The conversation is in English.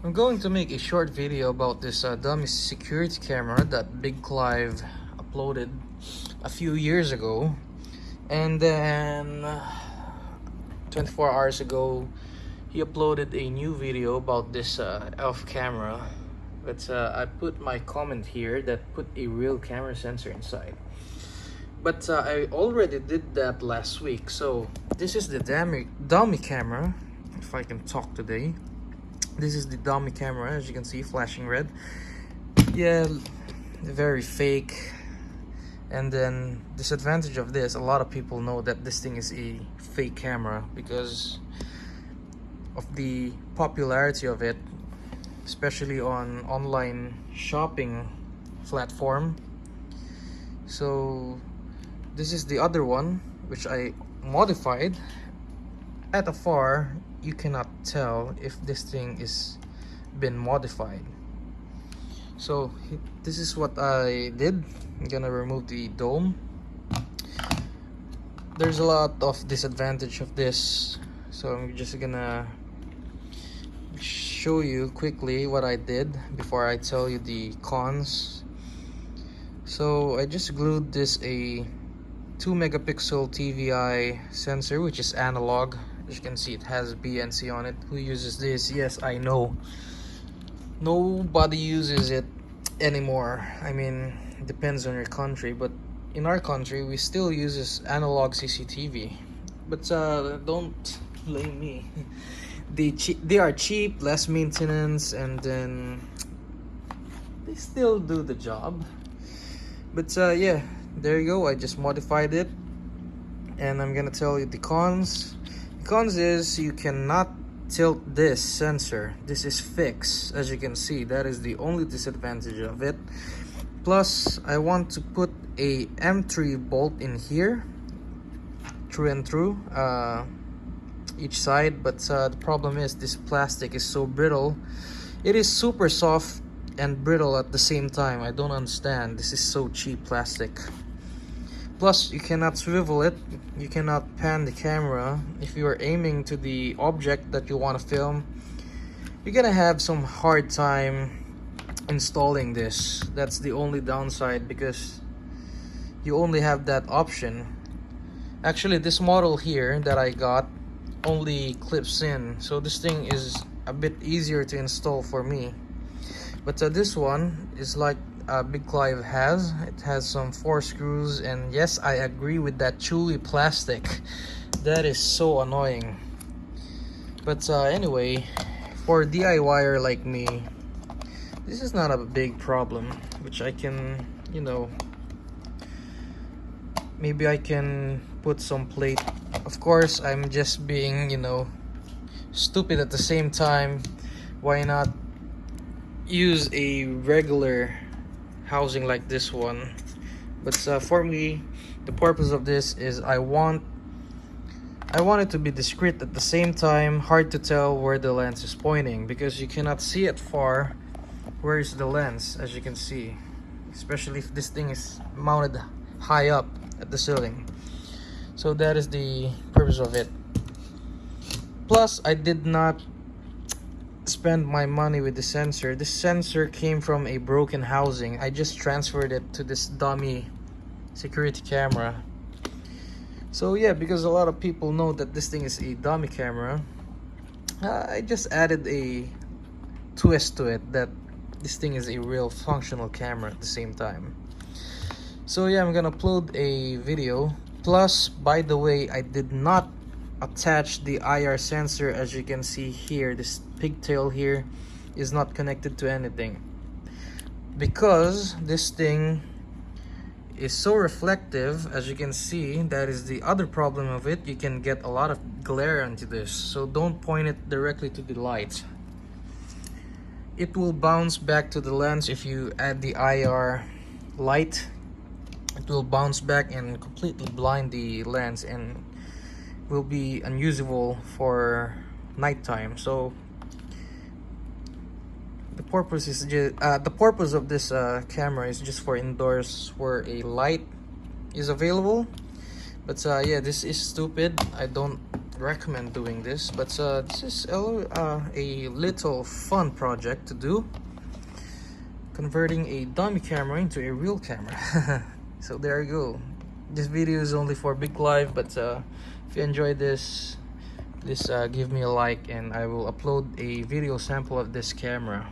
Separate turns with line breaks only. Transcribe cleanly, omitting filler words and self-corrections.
I'm going to make a short video about this dummy security camera that Big Clive uploaded a few years ago, and then 24 hours ago he uploaded a new video about this elf camera. But I put my comment here that put a real camera sensor inside. But I already did that last week. So this is the dummy camera, if I can talk today. This is the dummy camera, as you can see, flashing red. Yeah, very fake. And then disadvantage of this, a lot of people know that this thing is a fake camera because of the popularity of it, especially on online shopping platform. So this is the other one, which I modified. At afar, you cannot tell if this thing is been modified. So this is what I did. I'm gonna remove the dome. There's a lot of disadvantage of this, so I'm just gonna show you quickly what I did before I tell you the cons. So I just glued this a 2 megapixel TVI sensor, which is analog. As you can see, it has BNC on it. Who uses this? Yes, I know. Nobody uses it anymore. I mean, it depends on your country, but in our country, we still use this analog CCTV. But don't blame me. They are cheap, less maintenance, and then they still do the job. But yeah, there you go. I just modified it, and I'm gonna tell you the cons. The cons is you cannot tilt this sensor. This is fixed, as you can see. That is the only disadvantage of it. Plus, I want to put a M3 bolt in here, through and through, each side. But the problem is this plastic is so brittle. It is super soft and brittle at the same time. I don't understand. This is so cheap plastic. Plus, you cannot swivel it. You cannot pan the camera. If you are aiming to the object that you want to film, you're gonna have some hard time installing this. That's the only downside, because you only have that option. Actually, this model here that I got only clips in, so this thing is a bit easier to install for me. But this one is like Big Clive has. It has some 4 screws, and yes, I agree with that chewy plastic. That is so annoying. But anyway, for DIYer like me, this is not a big problem, which I can, you know, maybe I can put some plate. Of course, I'm just being, you know, stupid at the same time. Why not use a regular housing like this one? But for me, the purpose of this is I want it to be discreet at the same time. Hard to tell where the lens is pointing, because you cannot see it far. Where is the lens, as you can see, especially if this thing is mounted high up at the ceiling. So that is the purpose of it. Plus, I did not spend my money with the sensor. This sensor came from a broken housing. I just transferred it to this dummy security camera. So yeah, because a lot of people know that this thing is a dummy camera, I just added a twist to it that this thing is a real functional camera at the same time. So yeah, I'm gonna upload a video. Plus, by the way, I did not attach the IR sensor. As you can see here, this pigtail here is not connected to anything, because this thing is so reflective. As you can see, that is the other problem of it. You can get a lot of glare into this, so don't point it directly to the light. It will bounce back to the lens. If you add the IR light, it will bounce back and completely blind the lens, and will be unusable for nighttime. So the purpose is just the purpose of this camera is just for indoors where a light is available. But yeah, this is stupid. I don't recommend doing this, but this is a little fun project to do, converting a dummy camera into a real camera. So there you go. This video is only for Big Live, but if you enjoyed this, please give me a like, and I will upload a video sample of this camera.